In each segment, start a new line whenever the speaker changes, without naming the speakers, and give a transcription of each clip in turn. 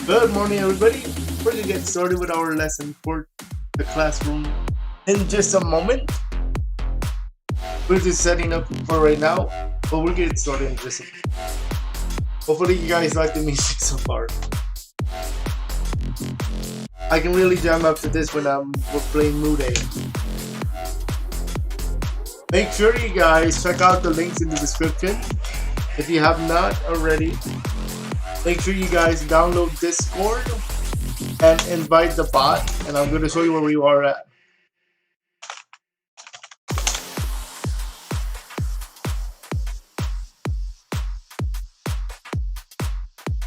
Good morning, everybody. We're gonna get started with our lesson for the classroom in just a moment. We're just setting up for right now, but we'll get started in just a minute. Hopefully, you guys like the music so far. I can really jam up to this when we're playing Mudae. Make sure you guys check out the links in the description if you have not already. Make sure you guys download Discord and invite the bot, and I'm going to show you where we are at.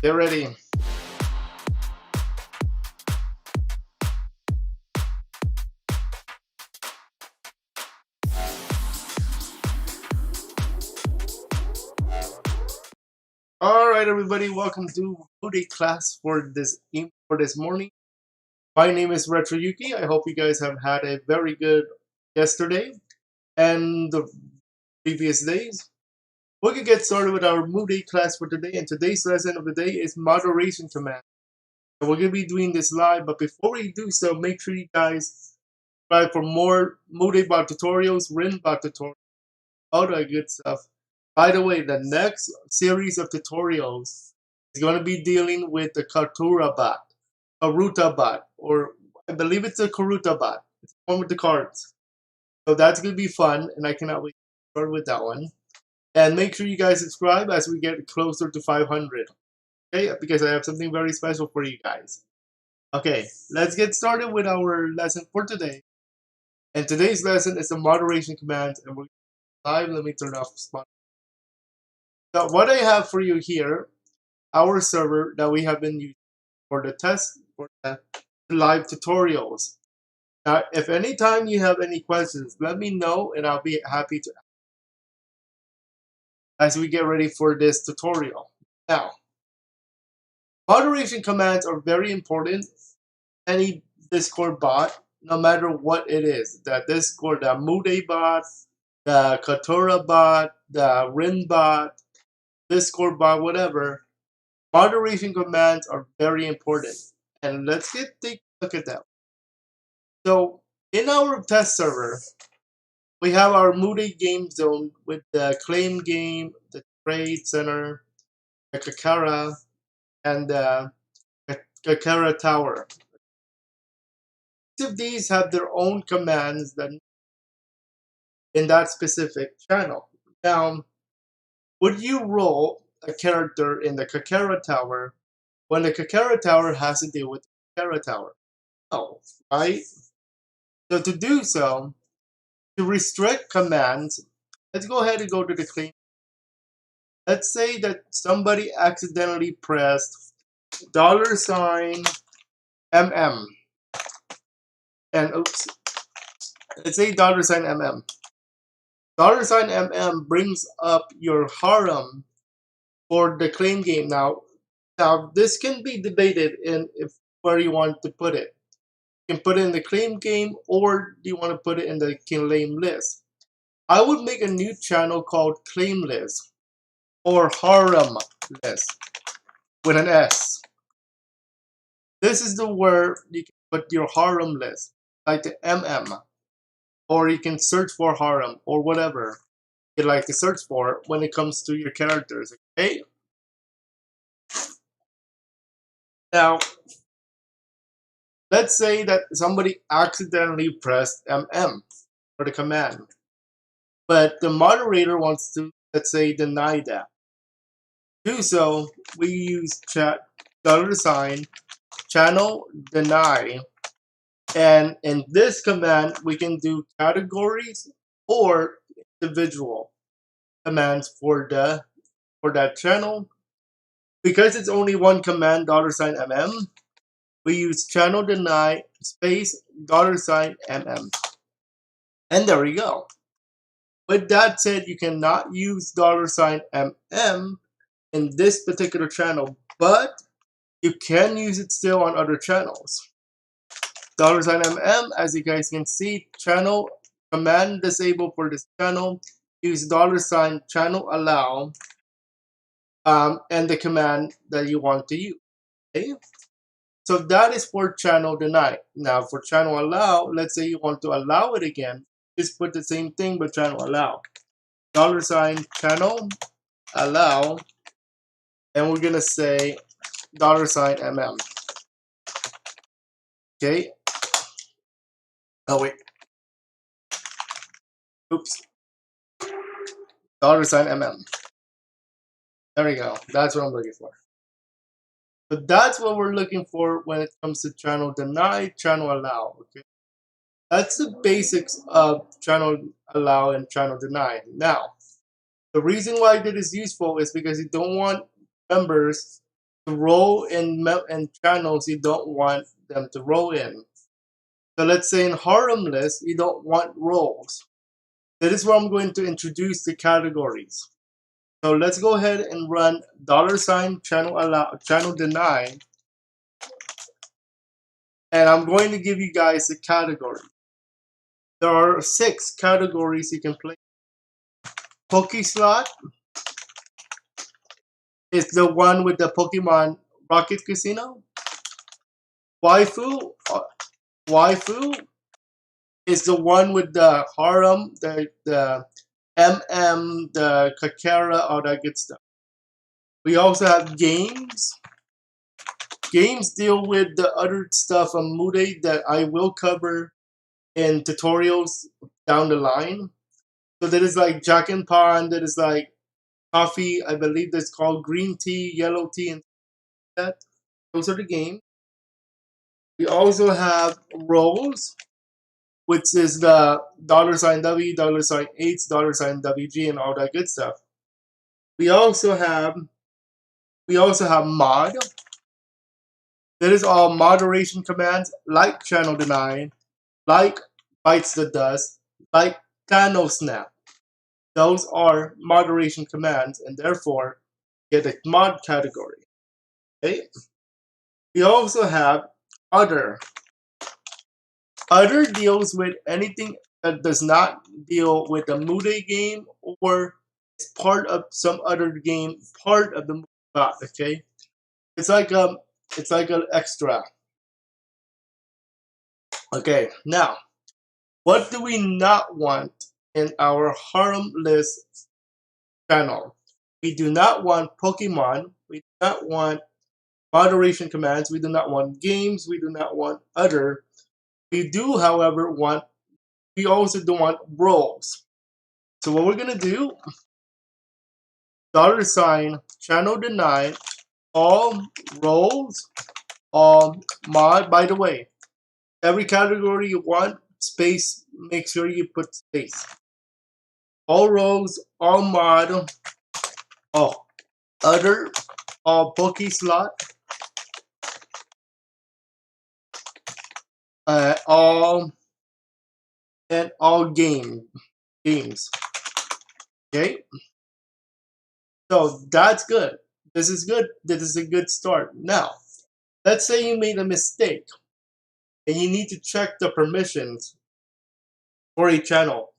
Get ready. Alright, everybody, welcome to Mudae class for this morning. My name is Retro Yuki. I hope you guys have had a very good yesterday and the previous days. We can get started with our Mudae class for today, and today's lesson of the day is moderation command. And we're going to be doing this live, but before we do so, make sure you guys subscribe for more Mudae Bot tutorials, Rin Bot tutorials, all that good stuff. By the way, the next series of tutorials is going to be dealing with the Kakera bot, or I believe it's a Karuta bot. It's the one with the cards. So that's going to be fun, and I cannot wait to start with that one. And make sure you guys subscribe as we get closer to 500. Okay, because I have something very special for you guys. Okay, let's get started with our lesson for today. And today's lesson is the moderation commands, and we're live. Let me turn off spot. So what I have for you here, our server that we have been using for the test, for the live tutorials. Now, if anytime you have any questions, let me know and I'll be happy to as we get ready for this tutorial. Now, moderation commands are very important. Any Discord bot, no matter what it is, the Discord, the Mudae bot, the Kakera bot, the Rin bot, Discord bot, whatever, moderation commands are very important. And let's take a look at them. So in our test server, we have our Mudae game zone with the claim game, the trade center, the Kakera, and the Kakera tower. Each of these have their own commands that in that specific channel. Now, would you roll a character in the Kakera tower when the Kakera tower has to deal with the Kakera tower? No, right? So to do so, to restrict commands, let's go ahead and go to the claim. Let's say that somebody accidentally pressed $MM. And oops, let's say $MM. $MM brings up your harem for the claim game. Now this can be debated in where you want to put it. You can put it in the claim game, or do you want to put it in the claim list? I would make a new channel called claim list or harem list with an S. This is the where you can put your harem list, like the MM, or you can search for harem or whatever you like to search for when it comes to your characters. Okay. Now, Let's say that somebody accidentally pressed MM for the command, but the moderator wants to, let's say, deny that. To do so, we use $sign channel deny, and in this command we can do categories or individual commands for that channel. Because it's only one command, $mm, we use channel deny space $mm, and there we go. With that said, you cannot use $mm in this particular channel, but you can use it still on other channels. $mm, as you guys can see, channel command disabled for this channel. Use $channel allow and the command that you want to use. Okay? So that is for channel deny. Now for channel allow, let's say you want to allow it again, just put the same thing but channel allow. $channel allow, and we're gonna say $mm. Okay. Oh wait. Oops. $mm. There we go. That's what I'm looking for. So that's what we're looking for when it comes to channel deny, channel allow. Okay. That's the basics of channel allow and channel deny. Now, the reason why that is useful is because you don't want members to roll in channels you don't want them to roll in. So let's say in harem list, you don't want roles. That is where I'm going to introduce the categories. So let's go ahead and run $channel allow, channel deny, and I'm going to give you guys a category. There are 6 categories you can play. Poke Slot is the one with the Pokemon Rocket Casino. Waifu is the one with the harem, the MM, the Kakera, all that good stuff. We also have games. Games deal with the other stuff on Mudae that I will cover in tutorials down the line. So that is like Jack and Pond, that is like coffee, I believe that's called green tea, yellow tea, and that. Those are the games. We also have roles, which is the $W, $8, $WG, and all that good stuff. We also have mod. That is all moderation commands like channel deny, like bites the dust, like Thanos snap. Those are moderation commands and therefore get a mod category. Okay? We also have other. Other deals with anything that does not deal with the Mudae game or is part of some other game, part of the Mudae bot. Okay, it's like an extra. Okay, now what do we not want in our harem list channel? We do not want Pokemon. We do not want moderation commands. We do not want games. We do not want other. We do, however, we also don't want roles. So what we're gonna do, $channel deny all roles, all mod. By the way, every category you want, space, make sure you put space. All roles, all mod, all other, all Poke Slot, all and all games. Okay, so that's good. This is good. This is a good start. Now, let's say you made a mistake and you need to check the permissions for a channel.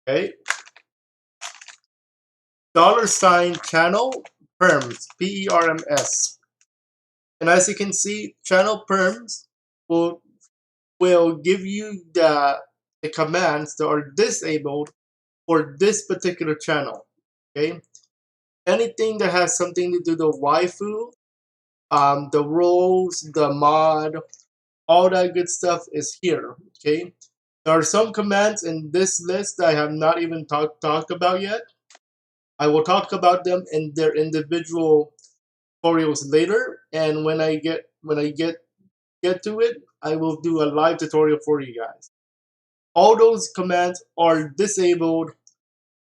Okay, $channel perms, PERMS, and as you can see, channel perms will give you the commands that are disabled for this particular channel. Okay, anything that has something to do with the waifu, the roles, the mod, all that good stuff is here. Okay, there are some commands in this list that I have not even talked about yet. I will talk about them in their individual tutorials later, and when I get to it, I will do a live tutorial for you guys. All those commands are disabled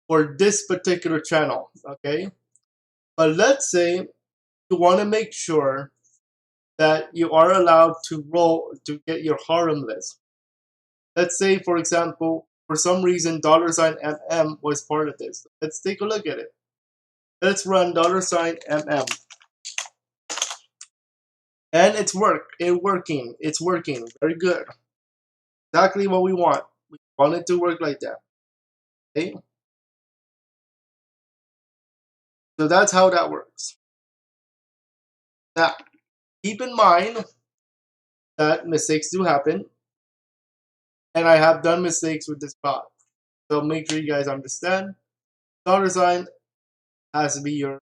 for this particular channel, okay? But let's say you want to make sure that you are allowed to roll to get your harem list. Let's say, for example, for some reason $MM was part of this. Let's take a look at it. Let's run $MM. And it's working. It's working. Very good. Exactly what we want. We want it to work like that. Okay? So that's how that works. Now, keep in mind that mistakes do happen. And I have done mistakes with this bot. So make sure you guys understand. $sign has to be your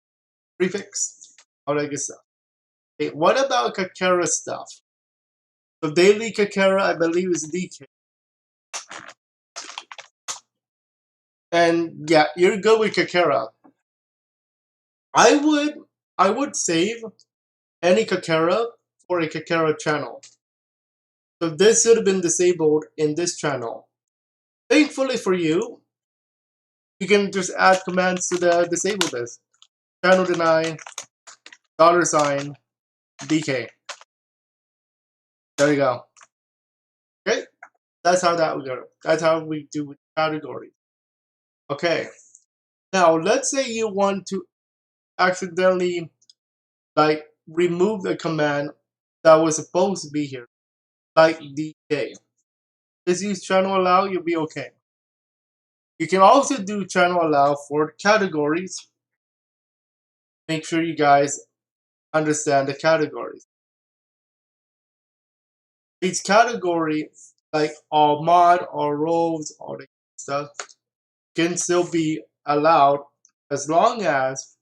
prefix. All that good stuff. Okay, what about Kakera stuff? So daily Kakera, I believe, is DK. And yeah, you're good with Kakera. I would save any Kakera for a Kakera channel. So this should have been disabled in this channel. Thankfully for you, you can just add commands to the disable list. Channel deny, $sign, DK. There you go. Okay, that's how that would go. That's how we do with categories. Okay, now let's say you want to accidentally like remove a command that was supposed to be here, like DK. Just use channel allow, you'll be okay. You can also do channel allow for categories. Make sure you guys understand the categories. Each category, like all mod, all roles, all the stuff, can still be allowed as long as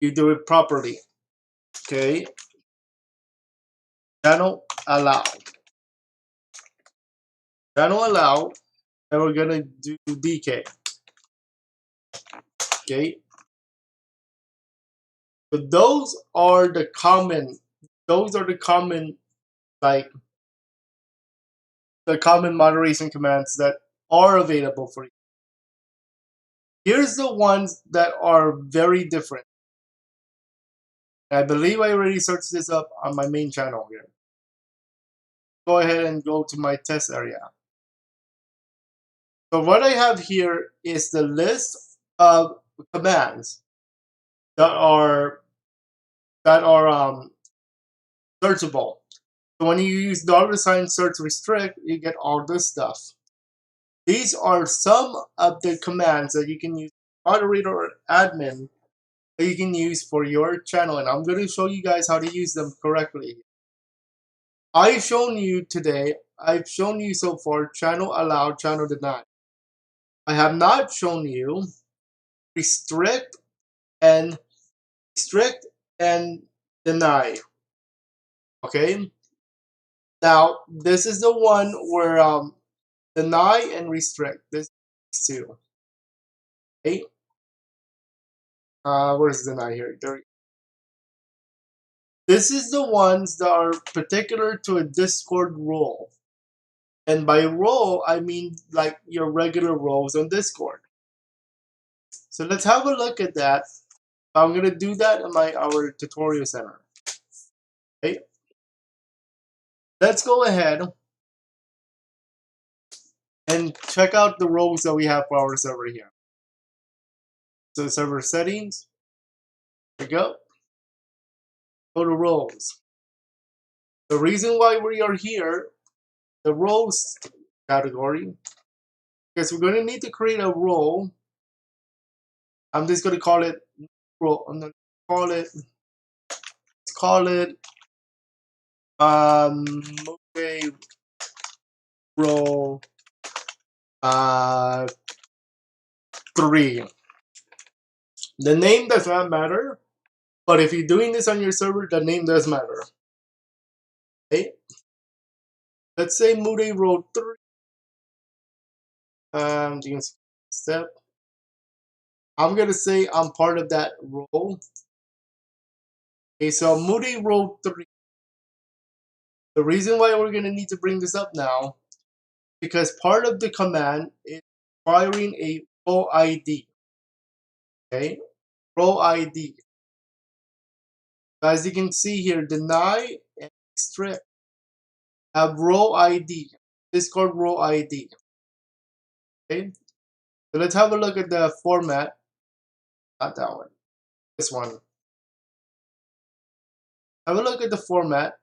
you do it properly. Okay? Channel allow. Channel allow, and we're gonna do DK. Okay? So those are the common, like the common moderation commands that are available for you. Here's the ones that are very different. I believe I already searched this up on my main channel here. Go ahead and go to my test area. So what I have here is the list of commands that are searchable. So when you use $sign search restrict, you get all this stuff. These are some of the commands that you can use, moderator or admin, that you can use for your channel, and I'm going to show you guys how to use them correctly. I've shown you so far channel allow, channel deny. I have not shown you restrict and deny. Okay? Now, this is the one where deny and restrict. This two. Okay? Where's deny here? There. This is the ones that are particular to a Discord role. And by role, I mean like your regular roles on Discord. So let's have a look at that. I'm gonna do that in our tutorial center. Okay. Let's go ahead and check out the roles that we have for our server here. So server settings. There we go. Go to roles. The reason why we are here, the roles category, because we're gonna need to create a role. I'm just gonna call it role. I'm gonna call it. Let's call it Mudae role 3. The name does not matter, but if you're doing this on your server, the name does matter. Okay. Let's say Mudae row 3. You can step. I'm gonna say I'm part of that row. Okay, so Mudae row 3. The reason why we're gonna need to bring this up now, because part of the command is requiring a row ID. Okay, row ID. As you can see here, deny and restrict have row ID. Discord row ID. Okay, so let's have a look at the format. Not that one. This one. Have a look at the format.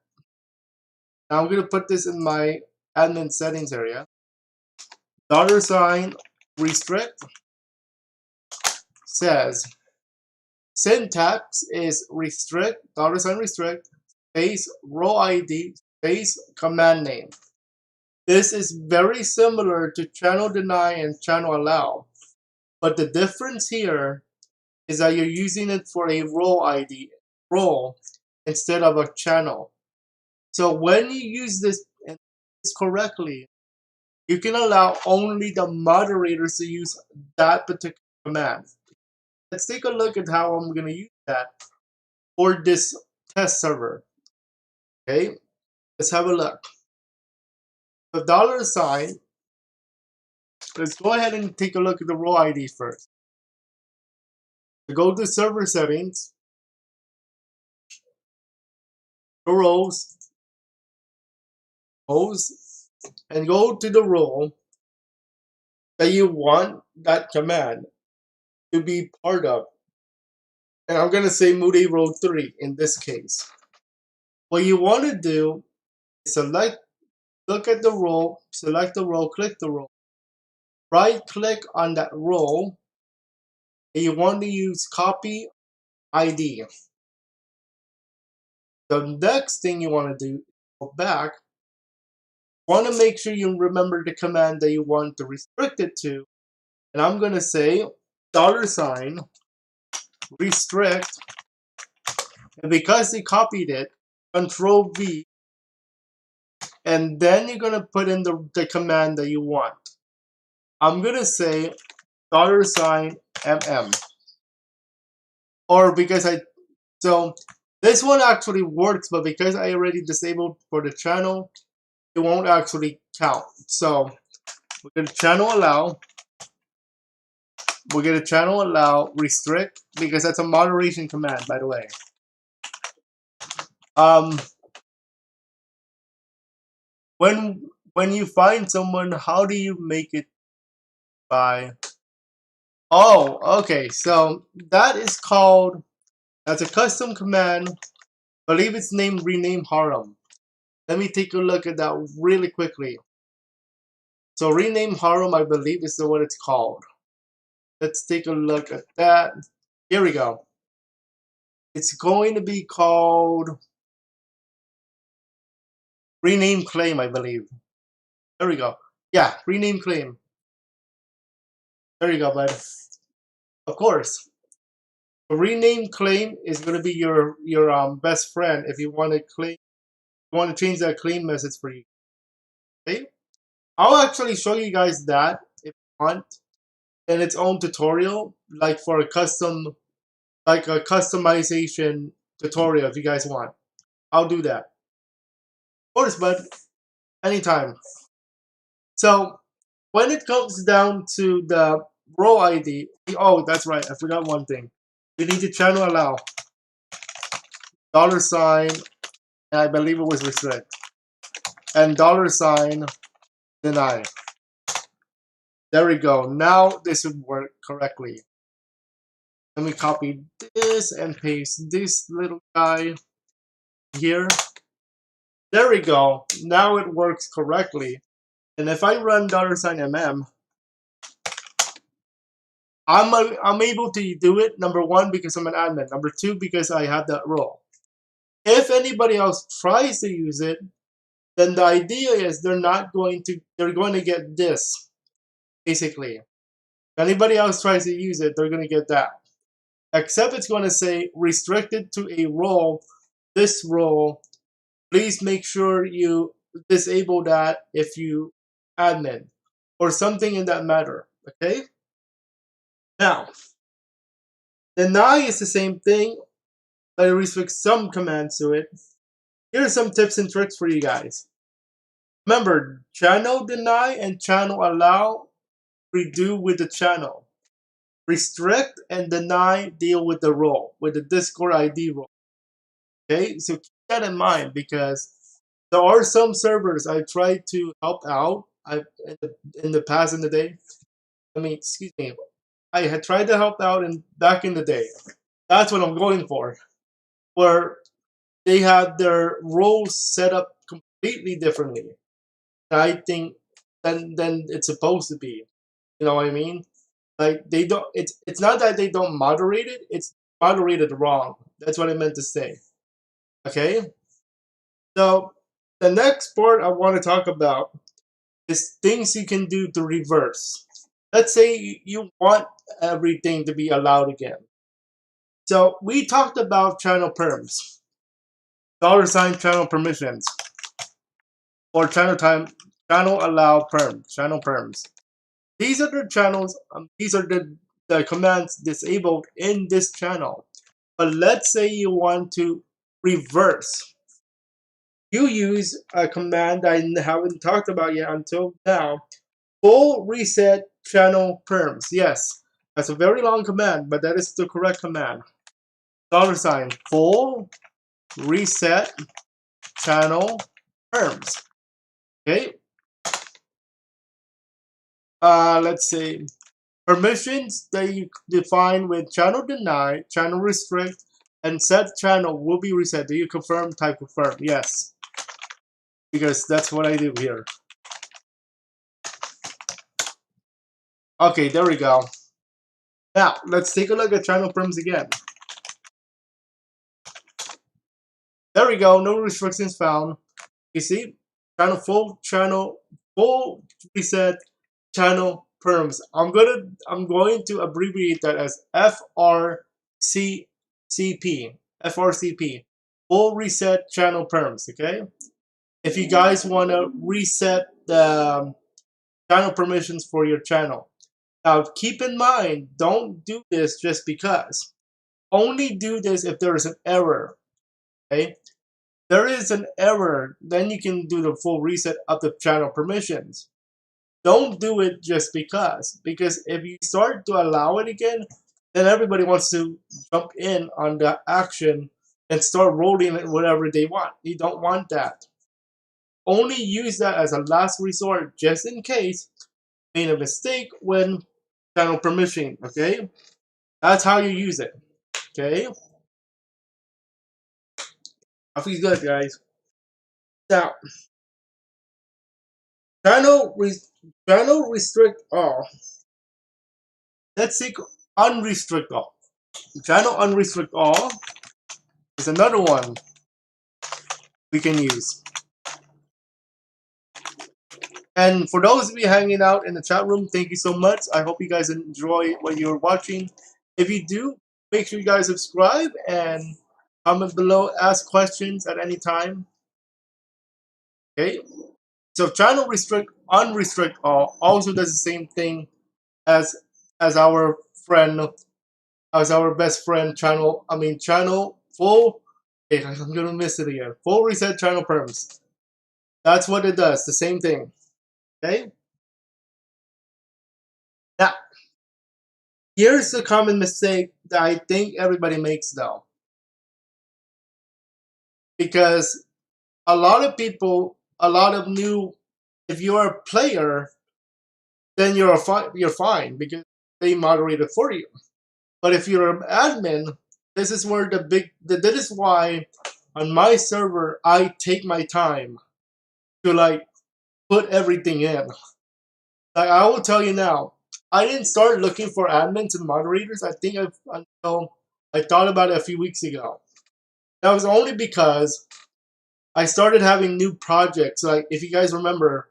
Now I'm gonna put this in my admin settings area. $sign restrict says syntax is restrict $sign restrict space row ID space command name. This is very similar to channel deny and channel allow, but the difference here is that you're using it for a row ID role instead of a channel. So when you use this correctly, you can allow only the moderators to use that particular command. Let's take a look at how I'm going to use that for this test server. Okay, let's have a look. The $sign, let's go ahead and take a look at the row ID first. Go to server settings, the rows, and go to the row that you want that command to be part of. And I'm going to say Mudae row 3 in this case. What you want to do is look at the row, select the row, click the row. Right click on that row, and you want to use copy ID. The next thing you want to do is go back. You want to make sure you remember the command that you want to restrict it to. And I'm going to say $sign restrict. And because they copied it, Control V. And then you're going to put in the command that you want. I'm going to say $sign MM. Or because so this one actually works, but because I already disabled for the channel, it won't actually count. So we're going to channel allow. We're going to channel allow restrict, because that's a moderation command, by the way. When you find someone, how do you make it by? Oh, okay. So that's a custom command. I believe it's named rename harem. Let me take a look at that really quickly. So rename harem, I believe, is what it's called. Let's take a look at that. Here we go. It's going to be called rename claim, I believe. There we go. Yeah, rename claim. There you go, bud. Of course. A rename claim is going to be your best friend if you want to claim. You want to change that claim message for you. Okay. I'll actually show you guys that if you want in its own tutorial, like for a customization tutorial if you guys want. I'll do that. Of course, bud. Anytime. So when it comes down to the row ID, oh, that's right. I forgot one thing. We need to channel allow. $sign, and I believe it was restrict. And $sign deny. There we go. Now this would work correctly. Let me copy this and paste this little guy here. There we go. Now it works correctly. And if I run $sign MM, I'm able to do it, number one, because I'm an admin. Number two, because I have that role. If anybody else tries to use it, then the idea is they're going to get this, basically. If anybody else tries to use it, they're going to get that. Except it's going to say restricted to a role, this role. Please make sure you disable that if you admin or something in that matter. Okay. Now, deny is the same thing, but it restricts some commands to it. Here are some tips and tricks for you guys. Remember, channel deny and channel allow redo with the channel. Restrict and deny deal with the role, with the Discord ID role. Okay, so keep that in mind because there are some servers I tried to help out. In the past in the day. I mean, excuse me. I had tried to help out back in the day. That's what I'm going for. Where they had their roles set up completely differently. I think than it's supposed to be. You know what I mean? Like they don't. It's not that they don't moderate it. It's moderated wrong. That's what I meant to say. Okay. So the next part I want to talk about is things you can do to reverse. Let's say you want everything to be allowed again. So we talked about channel perms, $ channel permissions, or channel allow perms, channel perms. These are the channels. These are the commands disabled in this channel. But let's say you want to reverse. You use a command I haven't talked about yet until now. Full reset channel perms. Yes, that's a very long command, but that is the correct command. $ full reset channel perms. Okay. Let's see. Permissions that you define with channel deny, channel restrict, and set channel will be reset. Do you confirm? Type confirm. Yes. Because that's what I do here. Okay, there we go. Now, let's take a look at channel perms again. There we go, no restrictions found. You see, channel full reset channel perms. I'm going to abbreviate that as FRCP. FRCP. Full reset channel perms, okay? If you guys want to reset the channel permissions for your channel. Now, keep in mind, don't do this just because. Only do this if there is an error, okay? There is an error, then you can do the full reset of the channel permissions. Don't do it just because if you start to allow it again, then everybody wants to jump in on the action and start rolling it whatever they want. You don't want that. Only use that as a last resort just in case you made a mistake when channel permission, okay? That's how you use it, okay? I feel good, guys. Now, channel restrict all. Let's take unrestrict all. Channel unrestrict all is another one we can use. And for those of you hanging out in the chat room, thank you so much. I hope you guys enjoy what you're watching. If you do, make sure you guys subscribe and comment below, ask questions at any time. Okay? So channel restrict, unrestrict all also does the same thing as our friend, as our best friend channel. Channel full. Okay, I'm gonna miss it again. Full reset channel perms. That's what it does. The same thing. Okay. Now, here's the common mistake that I think everybody makes though, because a lot of people, a lot of new. If you're a player, then you're fine because they moderate it for you. But if you're an admin, this is where this is why on my server I take my time to like put everything in. Like I will tell you now, I didn't start looking for admins and moderators. I think until I thought about it a few weeks ago. That was only because I started having new projects. Like if you guys remember,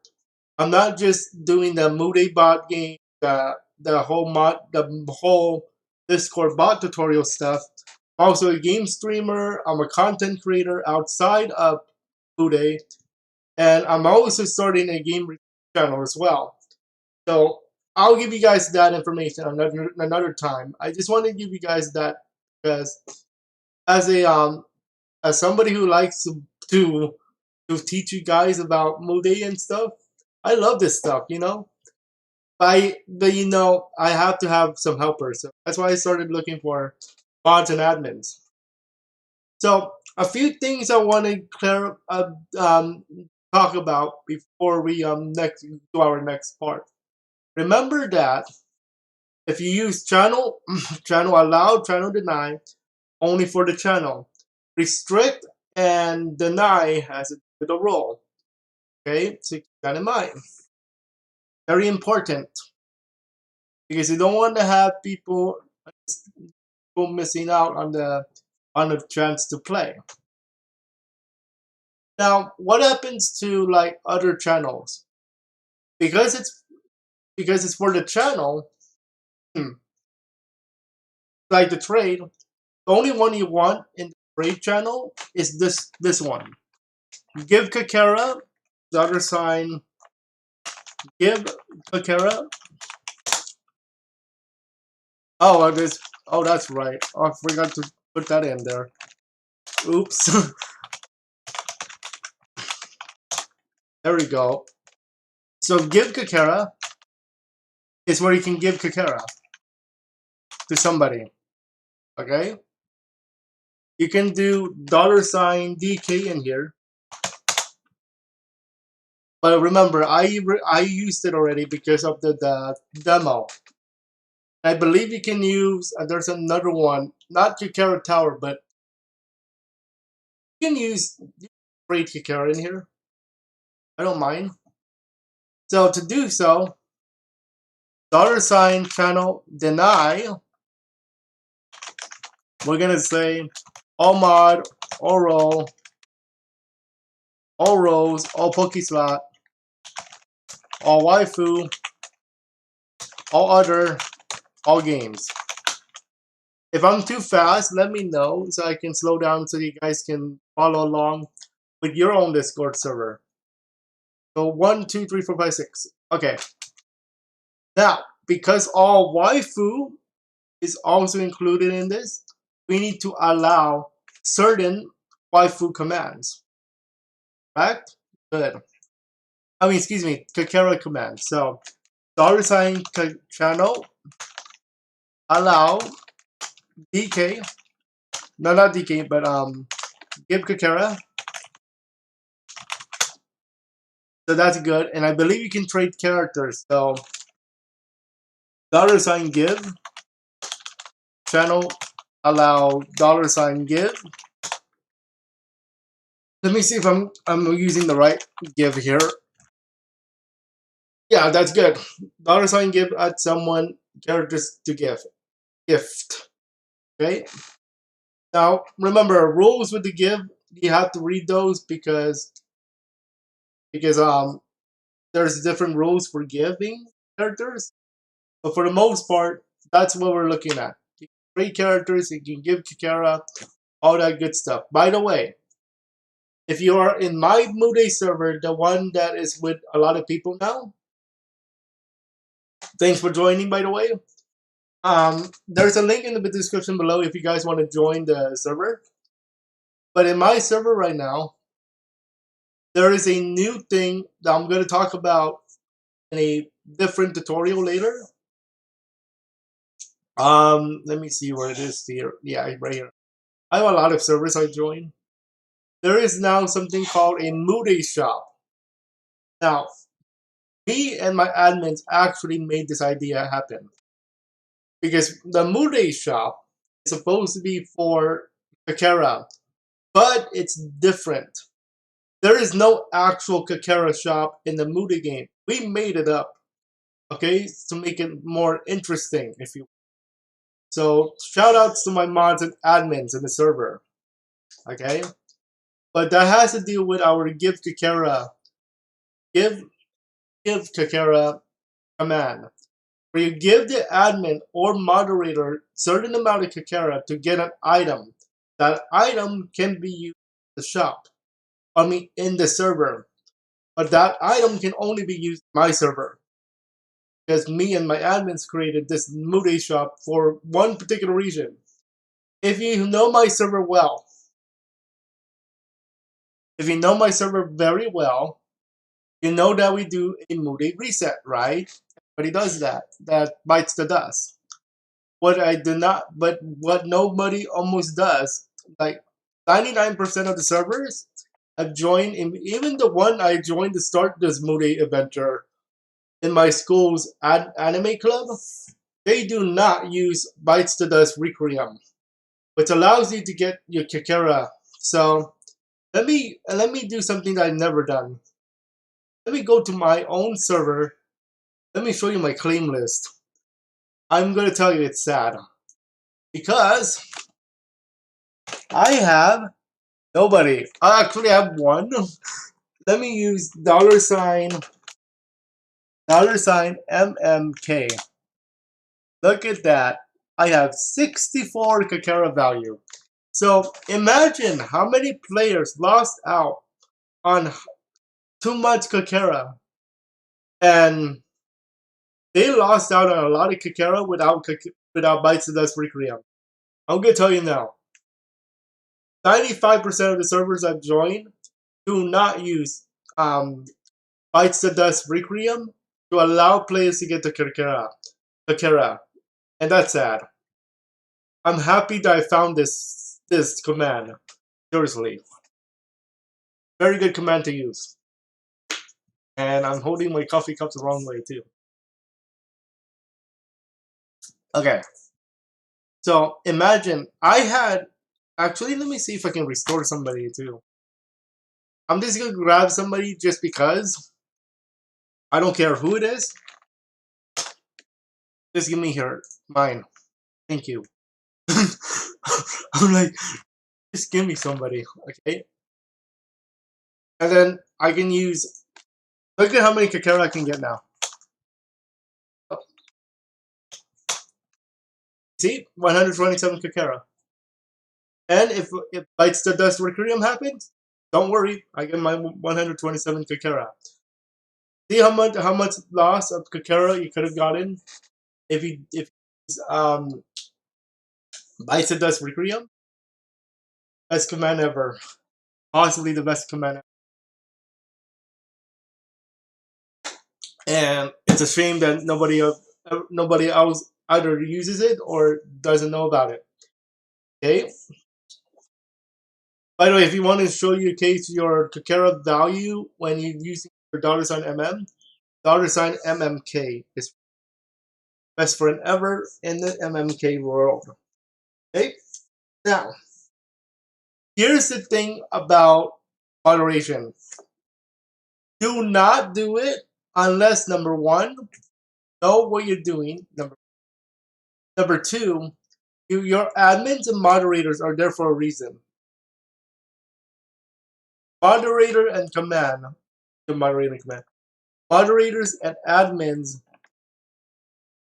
I'm not just doing the Mudae Bot game, the whole Discord bot tutorial stuff. I'm also a game streamer. I'm a content creator outside of Mudae. And I'm also starting a game review channel as well. So I'll give you guys that information another time. I just want to give you guys that because as a as somebody who likes to teach you guys about Mudae and stuff, I love this stuff, you know. But you know, I have to have some helpers. So that's why I started looking for mods and admins. So a few things I want to talk about before we next do our next part. Remember that if you use channel channel allow, channel deny only for the channel, restrict and deny has a bit of role. Okay, so keep that in mind. Very important because you don't want to have people missing out on the chance to play. Now, what happens to like other channels? Because it's for the channel, like the trade. The only one you want in the trade channel is this one. Give Kakera, the other sign. Give Kakera. Oh, this. Oh, that's right. Oh, I forgot to put that in there. Oops. There we go. So give Kakera is where you can give Kakera to somebody. Okay? You can do $DK in here. But remember, I used it already because of the demo. I believe you can use, there's another one, not Kakera Tower, but you can use Great Kakera in here. I don't mind. So to do so, $channel deny, we're gonna say all mod, all roll, all rows, all Pokeslot, all waifu, all other, all games. If I'm too fast, let me know so I can slow down so you guys can follow along with your own Discord server. So 1, 2, 3, 4, 5, 6. Okay. Now, because all waifu is also included in this, we need to allow certain waifu commands. Correct? Good. I mean, excuse me, Kakera command. So, $channel allow DK, no, not DK, but give Kakera. So that's good, and I believe you can trade characters. So, $give channel allow $give. Let me see if I'm using the right give here. Yeah, that's good. $give at someone characters to gift. Okay. Now remember rules with the give. You have to read those because there's different rules for giving characters. But for the most part, that's what we're looking at. You can create characters. You can give Kakera, all that good stuff. By the way, if you are in my Mudae server, the one that is with a lot of people now, thanks for joining, by the way. There's a link in the description below if you guys want to join the server. But in my server right now, there is a new thing that I'm going to talk about in a different tutorial later. Let me see where it is here. Yeah, right here. I have a lot of servers I join. There is now something called a Mudae Shop. Now, me and my admins actually made this idea happen. Because the Mudae Shop is supposed to be for Kakera, but it's different. There is no actual Kakera shop in the Mudae game. We made it up, okay, to make it more interesting, if you will. So shout outs to my mods and admins in the server, okay? But that has to deal with our give Kakera command, where you give the admin or moderator certain amount of Kakera to get an item. That item can be used in the shop. I mean, in the server. but that item can only be used on my server because me and my admins created this Mudae Shop for one particular reason. If you know my server well, if you know my server very well, you know that we do a Mudae reset, right? Everybody does that. That bites the dust. What I do not, but what nobody almost does, like 99% of the servers I've joined, even the one I joined to start this Mudae adventure in my school's anime club, they do not use bites the dust Requiem, which allows you to get your Kakera. So let me do something that I've never done. Let me go to my own server. Let me show you my claim list. I'm gonna tell you it's sad because I have nobody. I actually have one. Let me use $ MMK. Look at that. I have 64 Kakera value. So imagine how many players lost out on too much Kakera, and they lost out on a lot of Kakera without Bites of Dust Requiem. I'm gonna tell you now. 95% of the servers I've joined do not use Bites the Dust Requiem to allow players to get the Kakera, and that's sad. I'm happy that I found this command. Seriously, very good command to use. And I'm holding my coffee cup the wrong way too. Okay, so imagine I had actually. Let me see if I can restore somebody too. I'm just gonna grab somebody just because. I don't care who it is. Just give me here mine. Thank you. I'm like, just give me somebody, okay? And then I can use. Look at how many Kakera I can get now. Oh, see, 127 Kakera. And if Bites the Dust Requiem happens, don't worry, I get my 127 Kakera. See how much loss of Kakera you could have gotten if Bites the Dust Requiem? Best command ever. Possibly the best command ever. And it's a shame that nobody else either uses it or doesn't know about it. Okay. By the way, if you want to show your Kakera value when you're using your $MM, $MMK is best friend ever in the MMK world. Okay. Now, here's the thing about moderation. Do not do it unless number one, know what you're doing. Number two, your admins and moderators are there for a reason. Moderator and command, the moderator command. Moderators and admins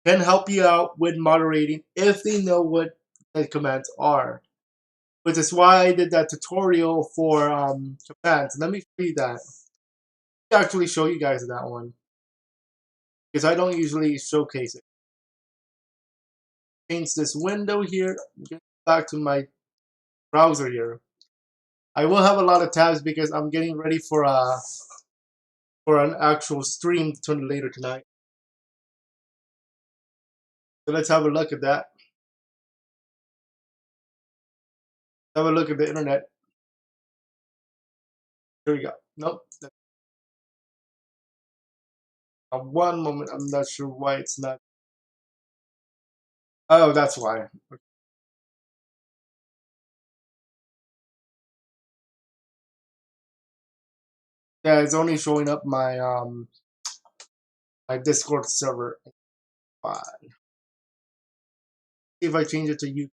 can help you out with moderating if they know what the commands are. Which is why I did that tutorial for commands. Let me show you that. I'll actually show you guys that one. Because I don't usually showcase it. Change this window here. Get back to my browser here. I will have a lot of tabs because I'm getting ready for an actual stream later tonight. So let's have a look at that. Have a look at the internet. Here we go. Nope. One moment. I'm not sure why it's not. Oh, that's why. Yeah, it's only showing up my Discord server. Fine. See if I change it to you,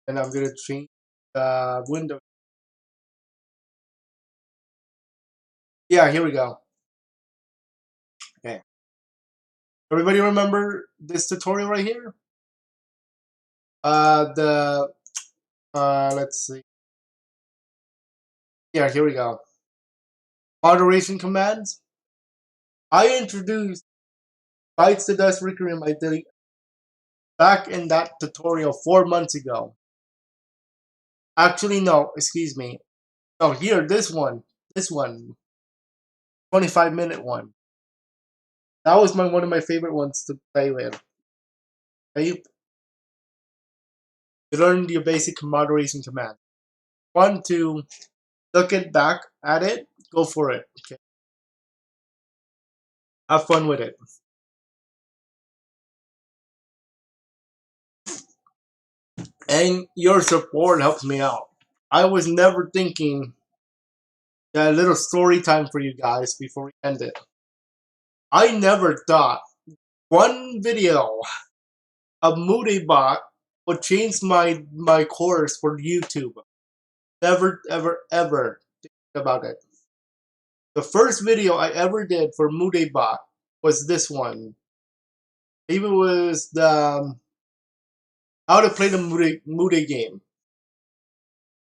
and I'm gonna change the window. Yeah, here we go. Okay. Everybody remember this tutorial right here? Let's see. Yeah, here we go. moderation commands. I introduced Bites the Dust Recurring my daily back in that tutorial 4 months ago. Actually, no, excuse me. Oh, here, this one, 25-minute one. That was one of my favorite ones to play with. Okay? You learn your basic moderation command. Want to look it back at it? Go for it. Okay. Have fun with it. And your support helps me out. I was never thinking that a little story time for you guys before we end it. I never thought one video of Mudae Bot would change my course for YouTube. Never, ever, ever think about it. The first video I ever did for Mudae Bot was this one. Maybe it was the how to play the Mudae game.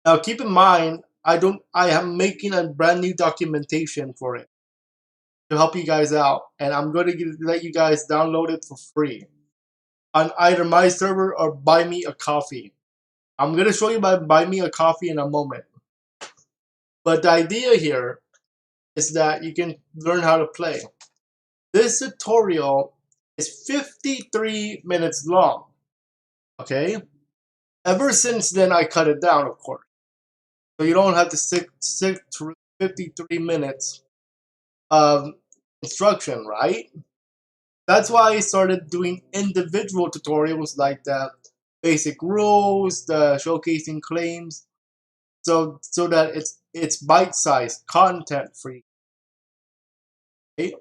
Now keep in mind, I am making a brand new documentation for it to help you guys out, and I'm going to let you guys download it for free on either my server or Buy Me a Coffee. I'm going to show you my Buy Me a Coffee in a moment. But the idea here is that you can learn how to play. This tutorial is 53 minutes long. Okay? Ever since then, I cut it down, of course. So you don't have to stick through 53 minutes of instruction, right? That's why I started doing individual tutorials like the basic rules, the showcasing claims, so that it's bite-sized content for you. Okay?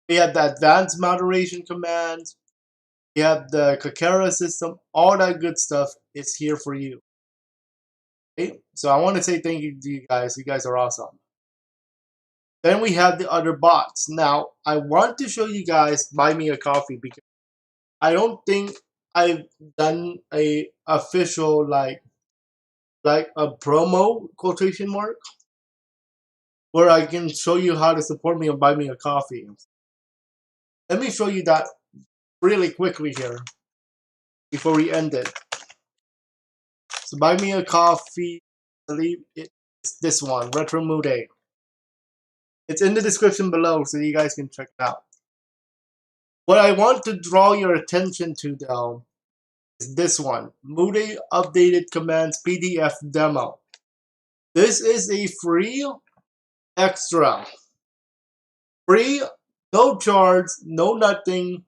We have the advanced moderation commands. We have the Kakera system. All that good stuff is here for you. Okay? So I want to say thank you to you guys. You guys are awesome. Then we have the other bots. Now, I want to show you guys Buy Me a Coffee because I don't think I've done a official like a promo quotation mark where I can show you how to support me and buy me a coffee. Let me show you that really quickly here before we end it. So buy me a coffee, I believe it's this one, Retro Mudae. It's in the description below so you guys can check it out. What I want to draw your attention to though is this one, Mudae Updated Commands PDF Demo. This is a free extra. Free, no charge, no nothing.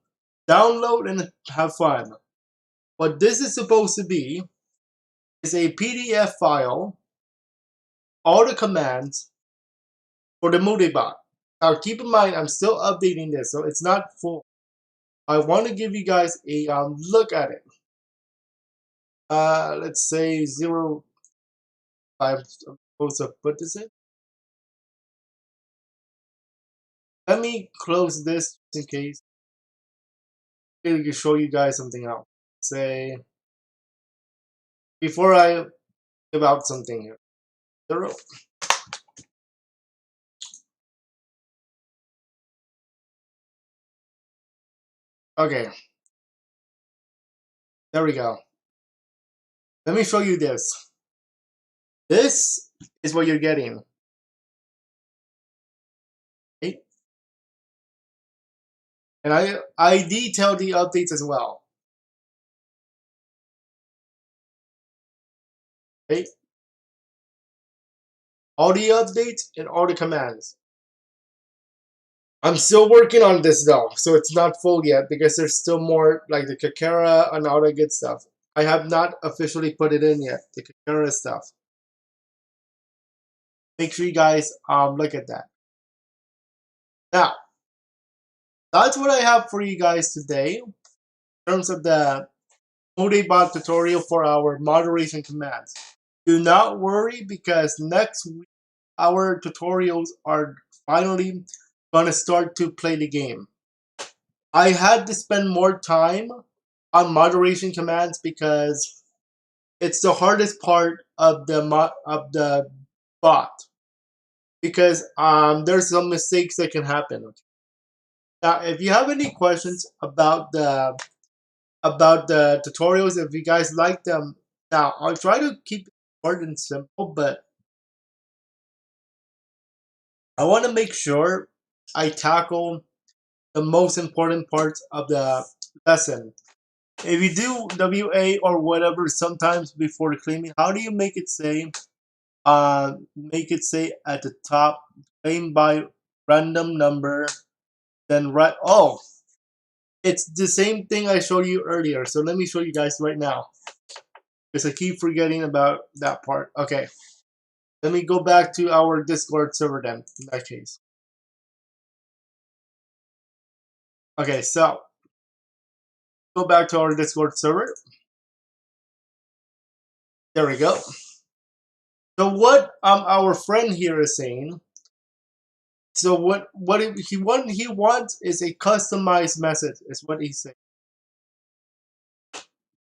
Download and have fun. What this is supposed to be is a PDF file, all the commands for the Mudae Bot. Now keep in mind, I'm still updating this, so it's not full. I want to give you guys a look at it. Let's say 0. I'm supposed to put this in. Let me close this in case. Maybe I can show you guys something else. Say before I give out something here. 0. Okay. There we go. Let me show you this. This is what you're getting. Okay? And I detail the updates as well. Okay? All the updates and all the commands. I'm still working on this though, so it's not full yet because there's still more like the Kakera and all that good stuff. I have not officially put it in yet, the Kakera stuff. Make sure you guys look at that. Now, that's what I have for you guys today in terms of the Mudae Bot tutorial for our moderation commands. Do not worry because next week our tutorials are finally gonna start to play the game. I had to spend more time on moderation commands because it's the hardest part of the bot. because there's some mistakes that can happen. Now, if you have any questions about the tutorials, if you guys like them, now I'll try to keep it short and simple, but I want to make sure I tackle the most important parts of the lesson. If you do WA or whatever, sometimes before claiming, how do you make it say? Make it say at the top, claim by random number. Then right. Oh, it's the same thing I showed you earlier. So let me show you guys right now, because I keep forgetting about that part. Okay, let me go back to our Discord server then. In that case. Okay, so go back to our Discord server. There we go. So what our friend here is saying. So what he wants is a customized message. Is what he's saying.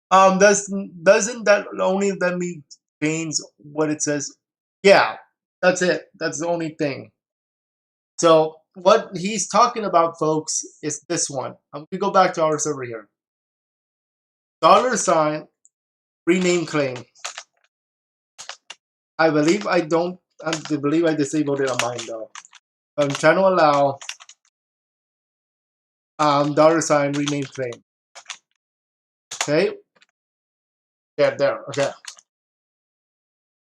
Doesn't that only let me change what it says? Yeah, that's it. That's the only thing. So what he's talking about, folks, is this one. I'm gonna go back to our server here. $, rename claim. I believe I don't. I believe I disabled it on mine though. I'm trying to allow $, rename claim. Okay. Yeah, there. Okay.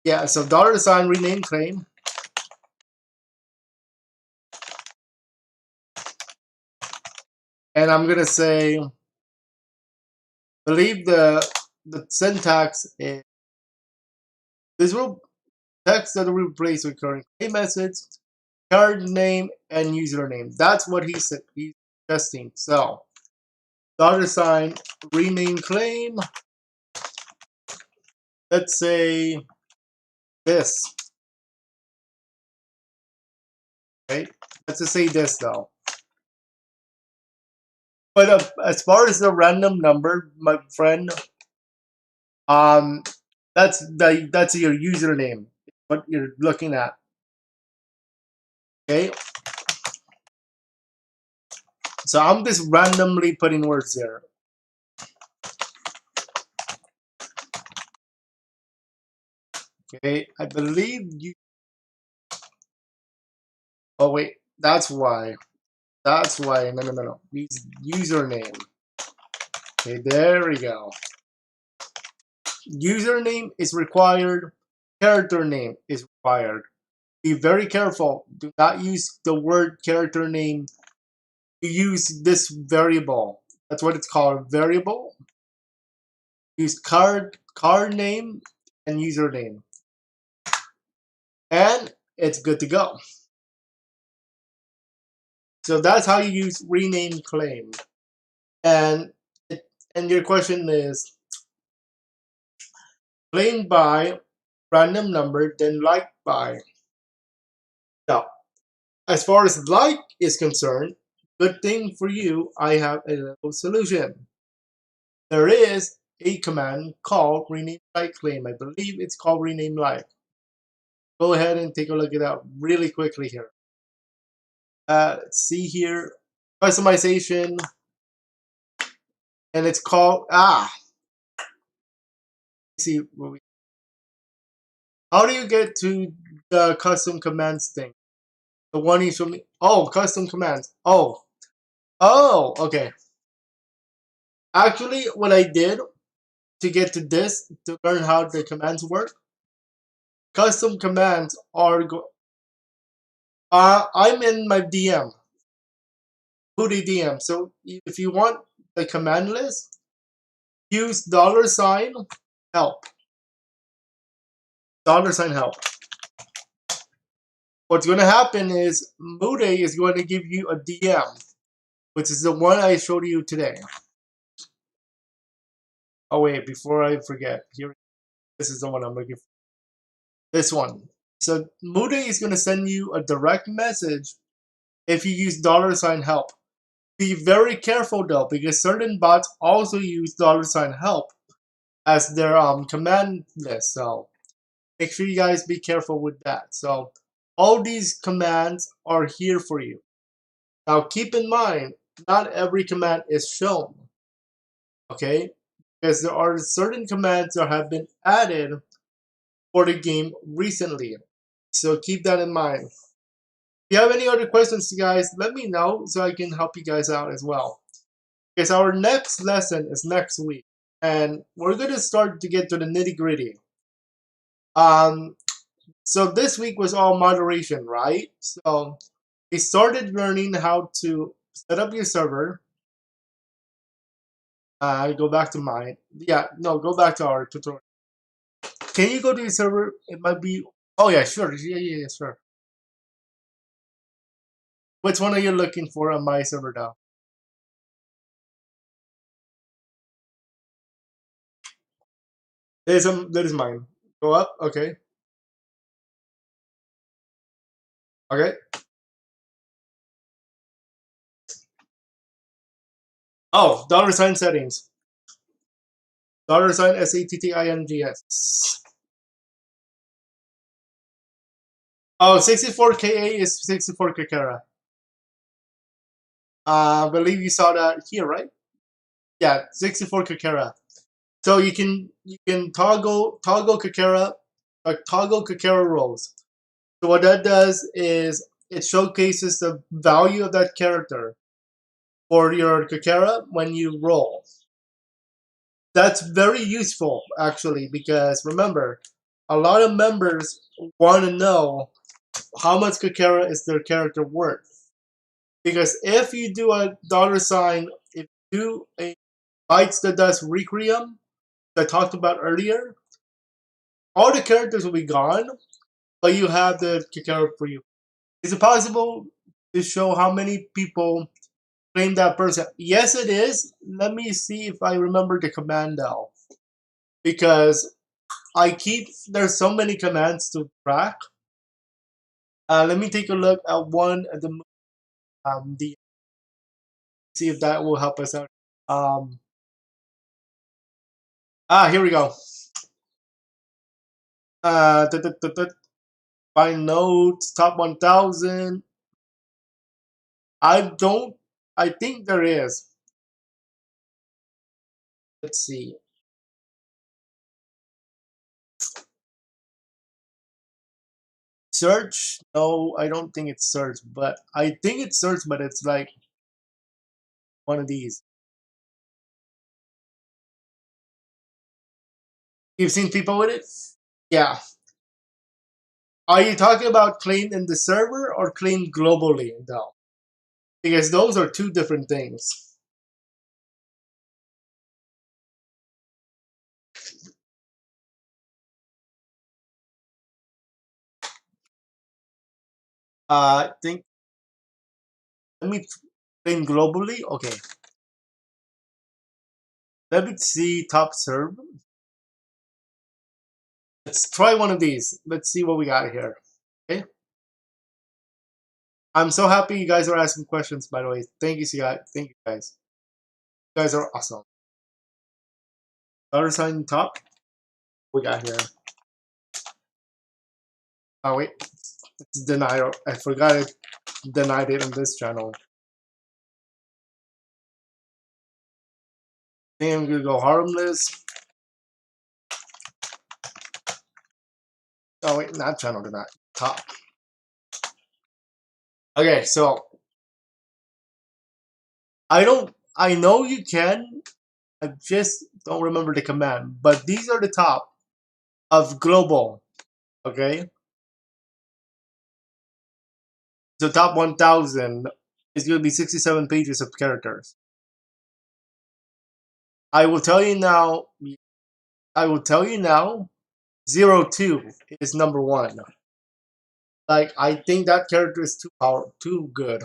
Yeah. So $, rename claim. And I'm gonna say, believe the syntax is this will text that will replace recurring claim message, card name, and username. That's what he said. He's testing. So $, rename claim. Let's say this. Okay. Let's just say this though. But as far as the random number, my friend, um, that's your username. What you're looking at. Okay. So I'm just randomly putting words there. Okay. I believe you. Oh wait, that's why. That's why. No. Username. Okay, there we go. Username is required. Character name is required. Be very careful. Do not use the word character name. You use this variable. That's what it's called, variable. Use card name and username, and it's good to go. So that's how you use rename claim. And your question is claimed by random number, then like by. Now, as far as like is concerned, good thing for you, I have a little solution. There is a command called rename like claim. I believe it's called rename like. Go ahead and take a look at that really quickly here. Let's see here, customization, and it's called see how do you get to the custom commands thing? The one you showed me. Oh, custom commands. Oh, okay. Actually, what I did to get to this, to learn how the commands work, custom commands are I'm in my DM, Mudae DM. So if you want the command list, use $help. $help. What's going to happen is Mudae is going to give you a DM, which is the one I showed you today. Oh wait, before I forget, here, this is the one I'm looking for. This one. So Mudae is going to send you a direct message if you use $help. Be very careful though, because certain bots also use $help as their command list. So make sure you guys be careful with that. So all these commands are here for you. Now keep in mind, not every command is shown, okay? Because there are certain commands that have been added for the game recently. So keep that in mind. If you have any other questions, guys, let me know so I can help you guys out as well. Because our next lesson is next week. And we're going to start to get to the nitty gritty. So this week was all moderation, right? So we started learning how to set up your server. Go back to mine. Yeah, no, go back to our tutorial. Can you go to your server? It might be. Oh yeah, sure. Yeah, sure. Which one are you looking for on my server now? That is mine. Go up. Okay. Okay. Oh, dollar sign settings. Dollar sign SATTINGS. Oh, 64 KA is 64 Kakera. I believe you saw that here, right? Yeah, 64 Kakera. So you can toggle Kakera, toggle Kakera roles. So what that does is it showcases the value of that character for your Kakera when you roll. That's very useful actually because remember, a lot of members want to know how much Kakera is their character worth. Because if you do a dollar sign, if you do a bytes that does Requiem that I talked about earlier, all the characters will be gone, but you have the Kakera for you. Is it possible to show how many people claim that person? Yes, it is. Let me see if I remember the command now. Because there's so many commands to track. Let me take a look at one at the see if that will help us out. Um, Here we go. Uh, tut, tut, tut, tut. Find notes, top 1000. I don't, I think there is. Let's see. Search? No, I don't think it's search, but I think it's search, but it's like one of these. You've seen people with it? Yeah. Are you talking about claimed in the server or claimed globally, though? Because those are two different things. I think, let me claim globally. Okay. Let me see top serve. Let's try one of these. Let's see what we got here. Okay. I'm so happy you guys are asking questions, by the way. Thank you, guys. Thank you, guys. You guys are awesome. Dollar sign top. We got here. Oh wait, it's denial. I forgot it. Denied it on this channel. I think I'm gonna go harmless. Oh wait, not channel denied. Top. Okay, so I don't. I know you can. I just don't remember the command. But these are the top of global. Okay, so top 1000 is gonna be 67 pages of characters. I will tell you now. I will tell you now. 02 is number one. Like I think that character is too good.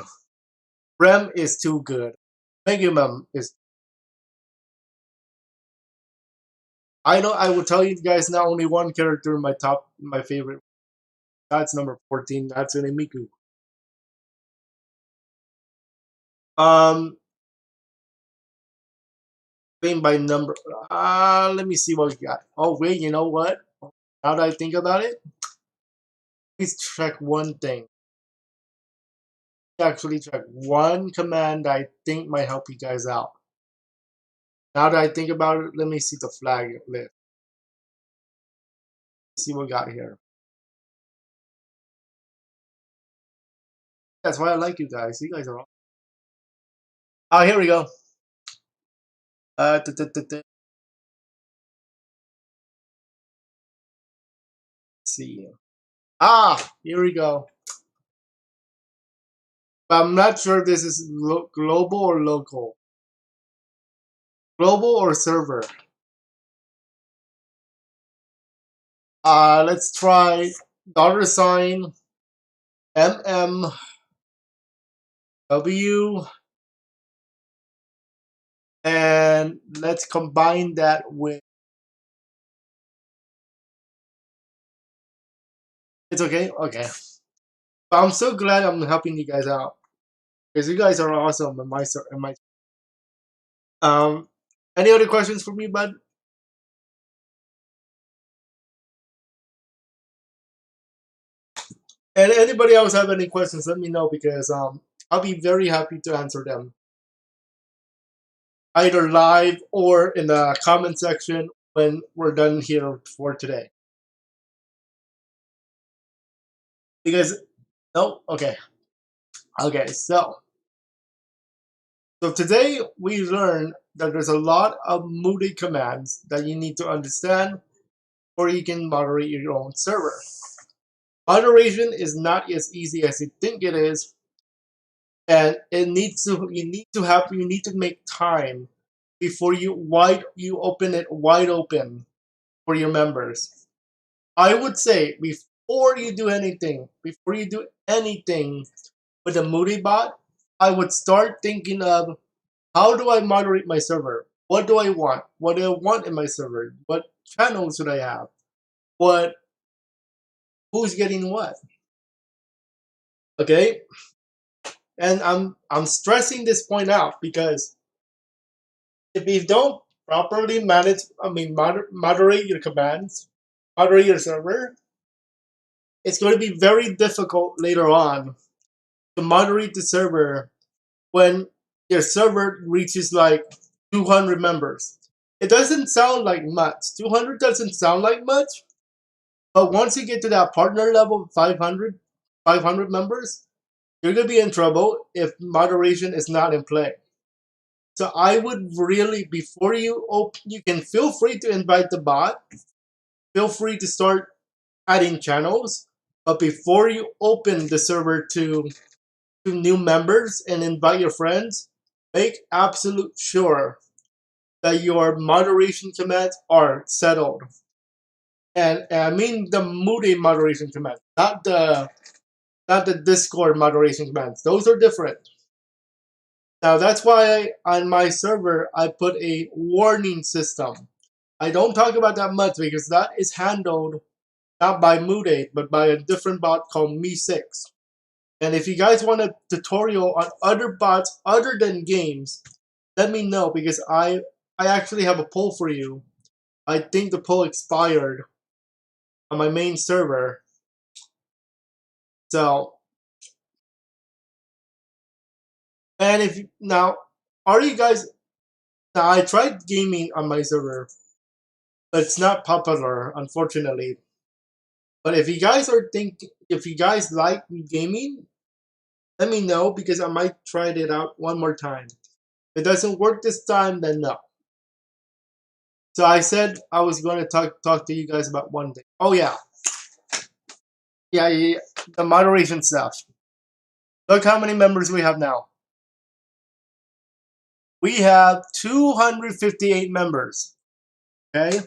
Rem is too good. Megumem is. I know. I will tell you guys now. Only one character in my favorite. That's number 14. That's an Miku. Um, Name by number. Let me see what we got. Oh wait, you know what? Now that I think about it, Please check one thing. Actually check one command that I think might help you guys out. Now that I think about it, let me see the flag list. See what we got here. That's why I like you guys. You guys are all. Oh, here we go. Let's see. Here we go. But I'm not sure if this is global or local. Global or server. Let's try $MMW and let's combine that with. It's okay? Okay. But I'm so glad I'm helping you guys out. Because you guys are awesome in my any other questions for me, bud? And anybody else have any questions, let me know because I'll be very happy to answer them. Either live or in the comment section when we're done here for today. Because no, okay. Okay, so today we learned that there's a lot of Mudae commands that you need to understand or you can moderate your own server. Moderation is not as easy as you think it is, and you need to make time before you open it wide open for your members. I would say before you do anything with the Mudae Bot, I would start thinking of how do I moderate my server? What do I want? What do I want in my server? What channels should I have? Who's getting what? Okay? And I'm stressing this point out because if you don't properly moderate your commands, moderate your server, it's going to be very difficult later on to moderate the server when your server reaches like 200 members. It doesn't sound like much. 200 doesn't sound like much, but once you get to that partner level, 500 members, you're going to be in trouble if moderation is not in play. So I would really, before you open, you can feel free to invite the bot. Feel free to start adding channels. But before you open the server to new members and invite your friends, make absolute sure that your moderation commands are settled. And I mean the Mudae moderation command, not the Discord moderation commands. Those are different. Now that's why on my server I put a warning system. I don't talk about that much because that is handled not by Mudae but by a different bot called Me6. And if you guys want a tutorial on other bots other than games, let me know because I actually have a poll for you. I think the poll expired on my main server. So, and are you guys, now I tried gaming on my server, but it's not popular, unfortunately. But if you guys like gaming, let me know because I might try it out one more time. If it doesn't work this time, then no. So I said I was going to talk to you guys about one thing. Oh yeah. Yeah, the moderation stuff. Look how many members we have now. We have 258 members. Okay?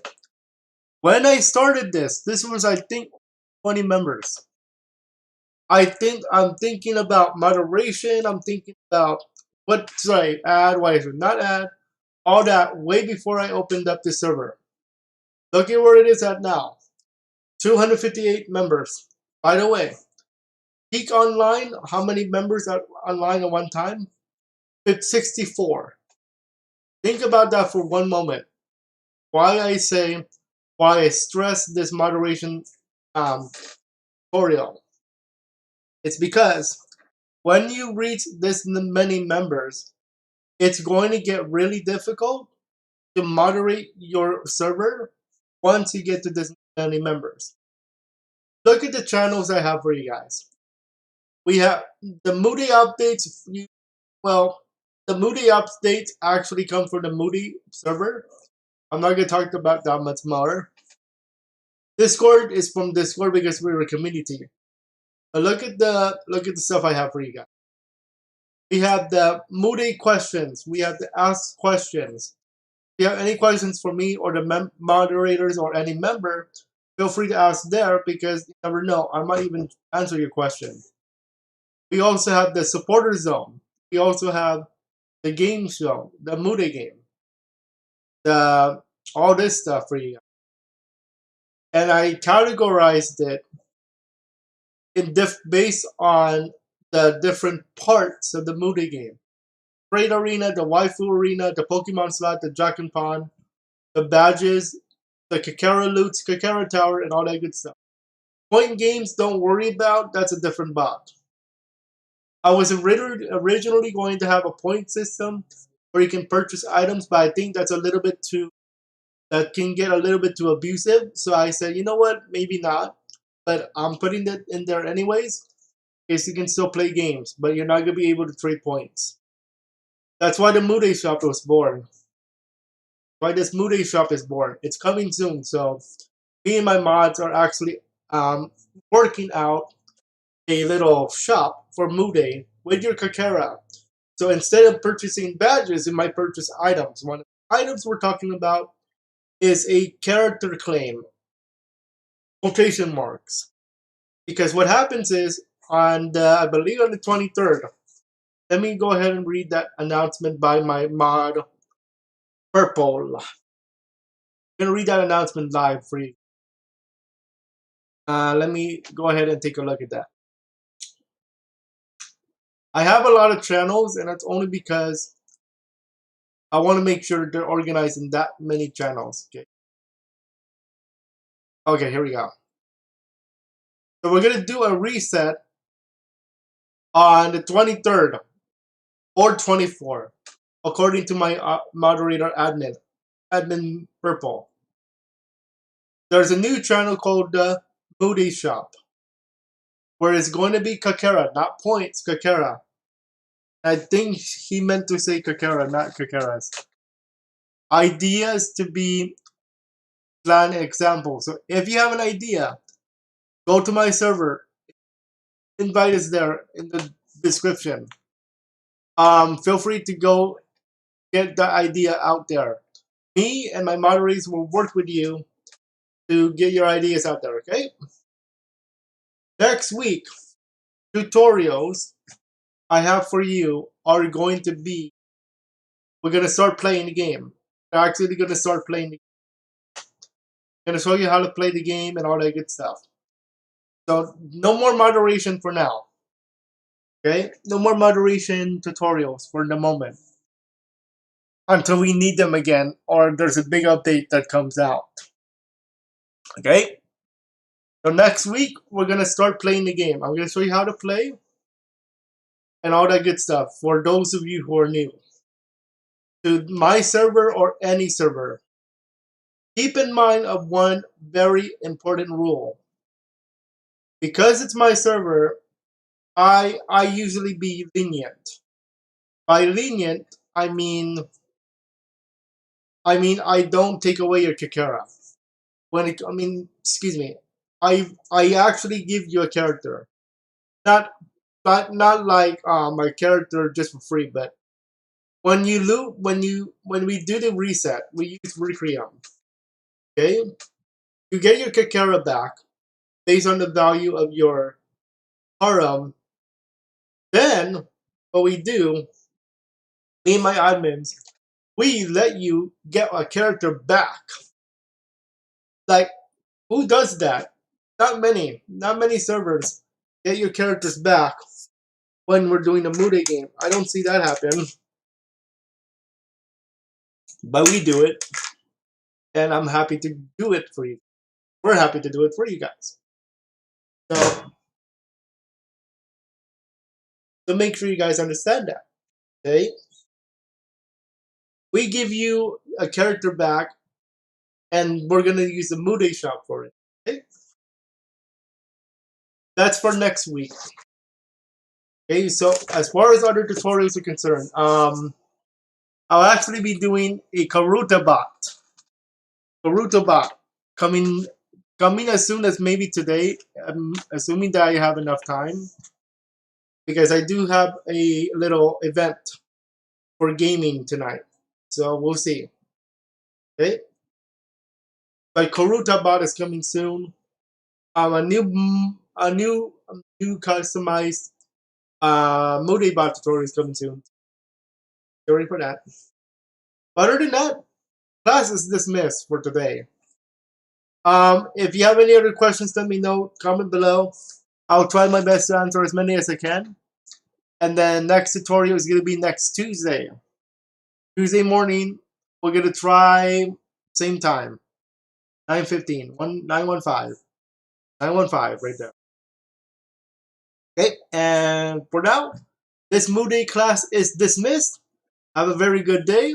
When I started this was, I think, 20 members. I'm thinking about moderation. I'm thinking about what should I add, what I should not add. All that way before I opened up the server. Look at where it is at now. 258 members. By the way, peak online, how many members are online at one time? It's 64. Think about that for one moment. Why I stress this moderation tutorial. It's because when you reach this many members, it's going to get really difficult to moderate your server once you get to this many members. Look at the channels I have for you guys. We have the Mudae updates. Well, the Mudae updates actually come from the Mudae server. I'm not going to talk about that much more. Discord is from Discord because we're a community. But look at the stuff I have for you guys. We have the Mudae questions. We have the ask questions. If you have any questions for me or the moderators or any member, feel free to ask there because you never know. I might even answer your question. We also have the supporter zone. We also have the game show, the Mudae game, the all this stuff for you. And I categorized it based on the different parts of the Mudae game. Trade Arena, the Waifu Arena, the Pokemon slot, the Dragon Pond, the badges, the Kakera loots, Kakera Tower, and all that good stuff. Point games, don't worry about, that's a different bot. I was originally going to have a point system where you can purchase items, but I think that's a little bit too, that can get a little bit too abusive. So I said, you know what, maybe not. But I'm putting it in there anyways, because you can still play games, but you're not going to be able to trade points. That's why the Mudae Shop was born. Why this Mudae Shop is born. It's coming soon, so me and my mods are actually working out a little shop for Mudae with your Kakera. So instead of purchasing badges, you might purchase items. One of the items we're talking about is a character claim, quotation marks. Because what happens is, I believe on the 23rd, let me go ahead and read that announcement by my mod, Purple. I'm going to read that announcement live for you. Let me go ahead and take a look at that. I have a lot of channels, and that's only because I want to make sure they're organized in that many channels. Okay, here we go. So we're going to do a reset on the 23rd or 24th, according to my moderator admin Purple. There's a new channel called the Mudae Shop, where it's going to be Kakera, not points, Kakera. I think he meant to say Kakera, not Kakeras. Ideas to be plan example. So if you have an idea, go to my server. Invite us there in the description. Feel free to go get the idea out there. Me and my moderators will work with you to get your ideas out there, okay? Next week, tutorials I have for you are going to be, we're going to start playing the game. We're actually going to start playing the game. I'm going to show you how to play the game and all that good stuff. So no more moderation for now. Okay? No more moderation tutorials for the moment. Until we need them again or there's a big update that comes out. Okay? So next week, we're going to start playing the game. I'm going to show you how to play and all that good stuff for those of you who are new to my server or any server. Keep in mind of one very important rule. Because it's my server, I usually be lenient. By lenient, I mean I don't take away your Kakera. Excuse me. I actually give you a character. Not like my character just for free, but when you loot, when we do the reset, we use Requiem. Okay? You get your Kakera back based on the value of your harem. Then what we do, me and my admins, we let you get a character back. Like, who does that? Not many. Not many servers get your characters back when we're doing the Mudae game. I don't see that happen. But we do it. And I'm happy to do it for you. We're happy to do it for you guys. So So make sure you guys understand that. Okay? We give you a character back, and we're gonna use the Mudae Shop for it. Okay? That's for next week. Okay, so as far as other tutorials are concerned, I'll actually be doing a Karuta bot. Karuta bot coming as soon as maybe today. I'm assuming that I have enough time because I do have a little event for gaming tonight. So we'll see. Okay, but Karuta bot is coming soon. A new customized Mudae Bot tutorial is coming soon. Get ready for that. But other than that, class is dismissed for today. If you have any other questions, let me know. Comment below. I'll try my best to answer as many as I can. And then next tutorial is going to be next Tuesday. Tuesday morning, we're going to try same time. 9:15. 915. 915 right there. Okay, and for now, this Mudae class is dismissed. Have a very good day.